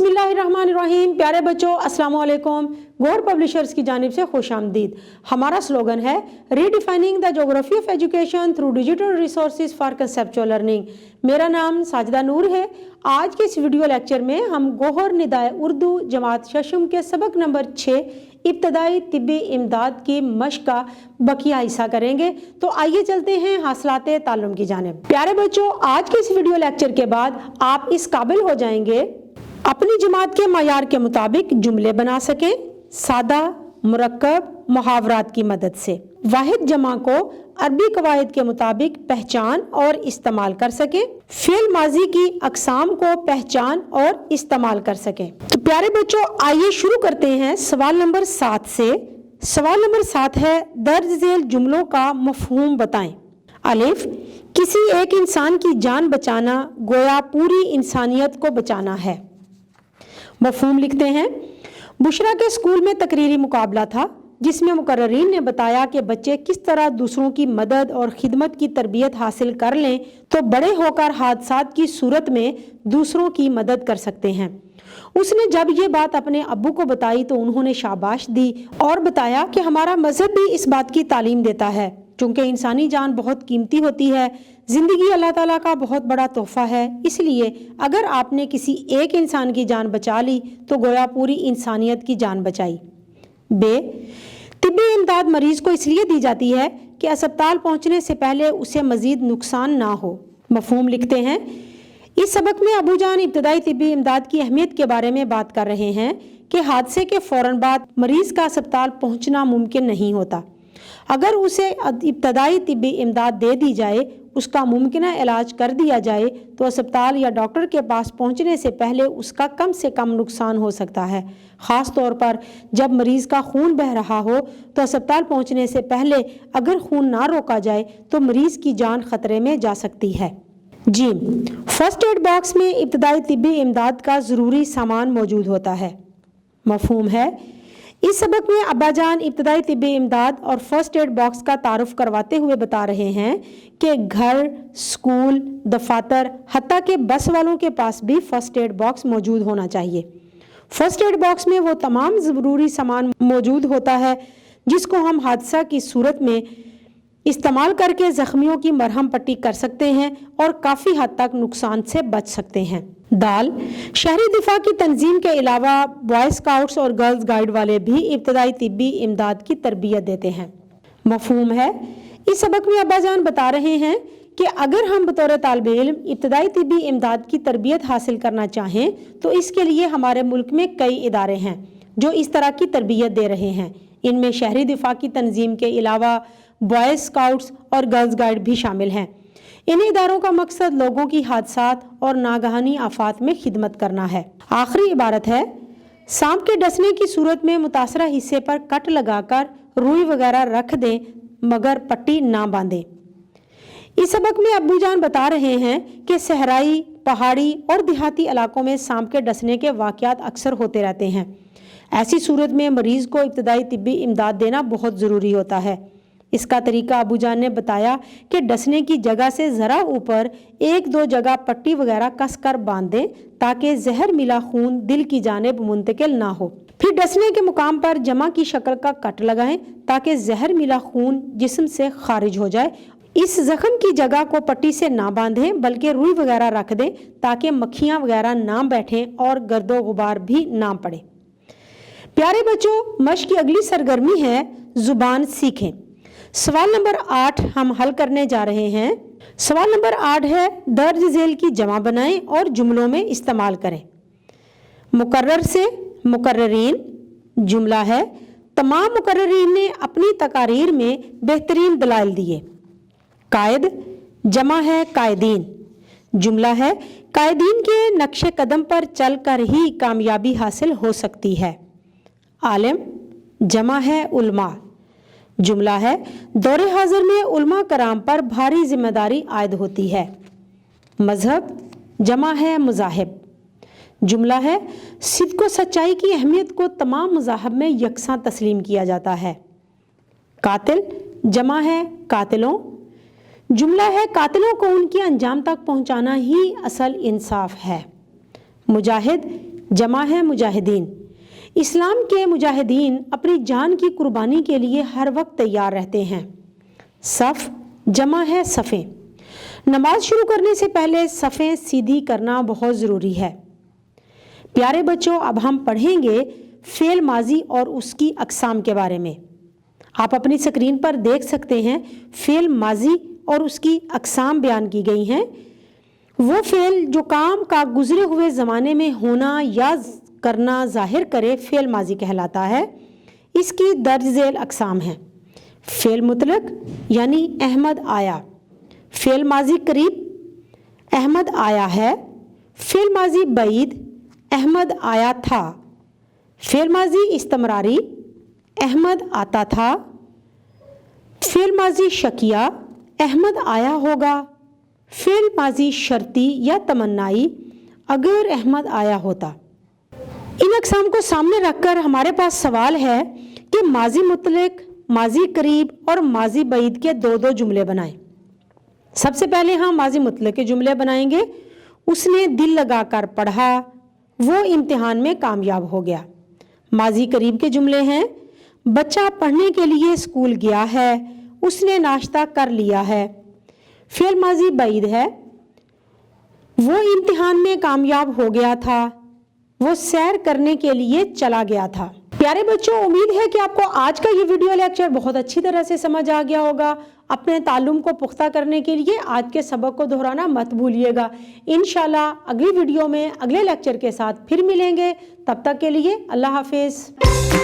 बिस्मिल्लाहिर्रहमानिर्रहीम। प्यारे बच्चों, अस्सलाम वालेकुम। गौर पब्लिशर्स की जानिब से खुश आमदीद। हमारा स्लोगन है redefining the geography of education through digital resources for conceptual learning. मेरा नाम साजिदा नूर है। आज के इस वीडियो लेक्चर में हम गोहर निदाए उर्दू जमात शशम के सबक नंबर 6 इब्तदाई तिब्बी इमदाद की मश्क का बकिया हिस्सा करेंगे। तो आइए चलते हैं हासिलाते ताल्लुम की जानिब। प्यारे बच्चों, आज के इस वीडियो लेक्चर के बाद आप इस काबिल हो जाएंगे अपनी जमात के मयार के मुताबिक जुमले बना सकें, सादा मुरक्कब मुहावरात की मदद से वाहिद जमा को अरबी कवायद के मुताबिक पहचान और इस्तेमाल कर सकें, फेल माजी की अकसाम को पहचान और इस्तेमाल कर सकें। तो प्यारे बच्चों, आइए शुरू करते हैं सवाल नंबर 7 से। सवाल नंबर 7 है, दर्ज झेल जुमलों का मफहूम बताएं। अलिफ, किसी एक इंसान की जान बचाना गोया पूरी इंसानियत को बचाना है। मफहूम लिखते हैं। बुशरा के स्कूल में तकरीरी मुकाबला था जिसमें मुकर्ररीन ने बताया कि बच्चे किस तरह दूसरों की मदद और खिदमत की तरबियत हासिल कर लें तो बड़े होकर हादसात की सूरत में दूसरों की मदद कर सकते हैं। उसने जब ये बात अपने अब्बू को बताई तो उन्होंने शाबाश दी और बताया कि हमारा मजहब भी इस बात की तालीम देता है, चूँकि इंसानी जान बहुत कीमती होती है, ज़िंदगी अल्लाह ताला का बहुत बड़ा तोहफ़ा है, इसलिए अगर आपने किसी एक इंसान की जान बचा ली तो गोया पूरी इंसानियत की जान बचाई। बे, तिब्बी इमदाद मरीज़ को इसलिए दी जाती है कि अस्पताल पहुंचने से पहले उसे मज़ीद नुकसान ना हो। मफहूम लिखते हैं। इस सबक में अबू जान इब्तदाई तिब्बी इमदाद की अहमियत के बारे में बात कर रहे हैं कि हादसे के फ़ौरन बाद मरीज़ का अस्पताल पहुंचना मुमकिन नहीं होता। अगर उसे इब्तदाई तिब्बी इमदाद दे दी जाए, उसका मुमकिन इलाज कर दिया जाए तो अस्पताल या डॉक्टर के पास पहुंचने से पहले उसका कम से कम नुकसान हो सकता है। ख़ास तौर पर जब मरीज़ का खून बह रहा हो तो अस्पताल पहुंचने से पहले अगर खून ना रोका जाए तो मरीज़ की जान खतरे में जा सकती है। जी, फर्स्ट एड बॉक्स में इब्तदाई तिब्बी इमदाद का ज़रूरी सामान मौजूद होता है। मफहूम है। इस सबक में अब्बाजान इब्तदाई तिब्बी इमदाद और फर्स्ट एड बॉक्स का तारुफ करवाते हुए बता रहे हैं कि घर, स्कूल, दफातर, हत्ता के बस वालों के पास भी फर्स्ट एड बॉक्स मौजूद होना चाहिए। फर्स्ट एड बॉक्स में वो तमाम ज़रूरी सामान मौजूद होता है जिसको हम हादसा की सूरत में इस्तेमाल करके ज़ख्मियों की मरहम पट्टी कर सकते हैं और काफ़ी हद तक नुकसान से बच सकते हैं। दाल, शहरी दिफा की तंजीम के अलावा बॉय स्काउट्स और गर्ल्स गाइड वाले भी इब्तदाई तिब्बी इमदाद की तरबियत देते हैं। मफहूम है। इस सबक में अब्बाजान बता रहे हैं कि अगर हम बतौर तालिब इल्म इब्तदाई तिब्बी इमदाद की तरबियत हासिल करना चाहें तो इसके लिए हमारे मुल्क में कई इदारे हैं जो इस तरह की तरबियत दे रहे हैं। इनमें शहरी दिफा की तंजीम के अलावा बॉय स्काउट्स और गर्ल्स गाइड भी शामिल हैं। इन इदारों का मकसद लोगों की हादसात और नागहानी आफात में खिदमत करना है। आखिरी इबारत है, सांप के डसने की सूरत में मुतासरा हिस्से पर कट लगाकर रुई वगैरह रख दें मगर पट्टी ना बांधें। इस सबक में अब्बू जान बता रहे हैं कि सहराई, पहाड़ी और देहाती इलाकों में सांप के डसने के वाक़यात अक्सर होते रहते हैं। ऐसी सूरत में मरीज़ को इब्तदाई तिब्बी इमदाद देना बहुत ज़रूरी होता है। इसका तरीका अबू जान ने बताया कि डसने की जगह से ज़रा ऊपर 1-2 जगह पट्टी वगैरह कस कर बांध दें ताकि जहर मिला खून दिल की जानिब मुंतकिल ना हो। फिर डसने के मुकाम पर जमा की शक्ल का कट लगाएं ताकि जहर मिला खून जिस्म से खारिज हो जाए। इस जख्म की जगह को पट्टी से ना बांधें बल्कि रुई वगैरह रख दें ताकि मक्खियाँ वगैरह ना बैठें और गर्दो गुबार भी ना पड़े। प्यारे बच्चों, मश्क की अगली सरगर्मी है ज़ुबान सीखें। सवाल नंबर 8 हम हल करने जा रहे हैं। सवाल नंबर 8 है, दर्ज झेल की जमा बनाएं और जुमलों में इस्तेमाल करें। मुकर्रर से मुकर्ररीन, जुमला है तमाम मुकर्ररीन ने अपनी तकारीर में बेहतरीन दलाइल दिए। कायद, जमा है कायदीन, जुमला है कायदीन के नक्शे कदम पर चल कर ही कामयाबी हासिल हो सकती है। आलिम, जमा है उलमा, जुमला है दौरे हाजिर में उलमा कराम पर भारी जिम्मेदारी आयद होती है। मजहब, जमा है मुजाहिब, जुमला है सिद्क व सच्चाई की अहमियत को तमाम मज़ाहब में यकसां तस्लीम किया जाता है। कातिल, जमा है कातिलों, जुमला है कातिलों को उनके अंजाम तक पहुंचाना ही असल इंसाफ है। मुजाहिद, जमा है मुजाहिदीन। इस्लाम के मुजाहिदीन अपनी जान की कुर्बानी के लिए हर वक्त तैयार रहते हैं। सफ़ जमा है सफ़ें। नमाज शुरू करने से पहले सफ़ें सीधी करना बहुत ज़रूरी है। प्यारे बच्चों, अब हम पढ़ेंगे फ़ेल माजी और उसकी अक़साम के बारे में। आप अपनी स्क्रीन पर देख सकते हैं फ़ेल माजी और उसकी अक़साम बयान की गई हैं। वो फ़ेल जो काम का गुज़रे हुए ज़माने में होना या करना ज़ाहिर करे फ़ेल माजी कहलाता है। इसकी दर्ज झेल अक़साम हैं। फ़ेल मुतलक यानी अहमद आया। फ़ेल माजी करीब, अहमद आया है। फ़ेल माजी बईद, अहमद आया था। फ़ेल माजी इस्तमरारी, अहमद आता था। फ़ेल माजी शकिया, अहमद आया होगा। फ़ेल माजी शर्ती या तमन्नाई, अगर अहमद आया होता। इन अक़साम को सामने रखकर हमारे पास सवाल है कि माजी मुतलक, माजी करीब और माजी बईद के दो दो जुमले बनाएं। सबसे पहले हम माजी मुतलक के जुमले बनाएंगे। उसने दिल लगाकर पढ़ा, वो इम्तिहान में कामयाब हो गया। माजी करीब के जुमले हैं, बच्चा पढ़ने के लिए स्कूल गया है, उसने नाश्ता कर लिया है। फ़ेल माजी बईद है, वो इम्तिहान में कामयाब हो गया था, वो सैर करने के लिए चला गया था। प्यारे बच्चों, उम्मीद है कि आपको आज का ये वीडियो लेक्चर बहुत अच्छी तरह से समझ आ गया होगा। अपने ताल्लुम को पुख्ता करने के लिए आज के सबक को दोहराना मत भूलिएगा। इंशाल्लाह अगली वीडियो में अगले लेक्चर के साथ फिर मिलेंगे। तब तक के लिए अल्लाह हाफिज़।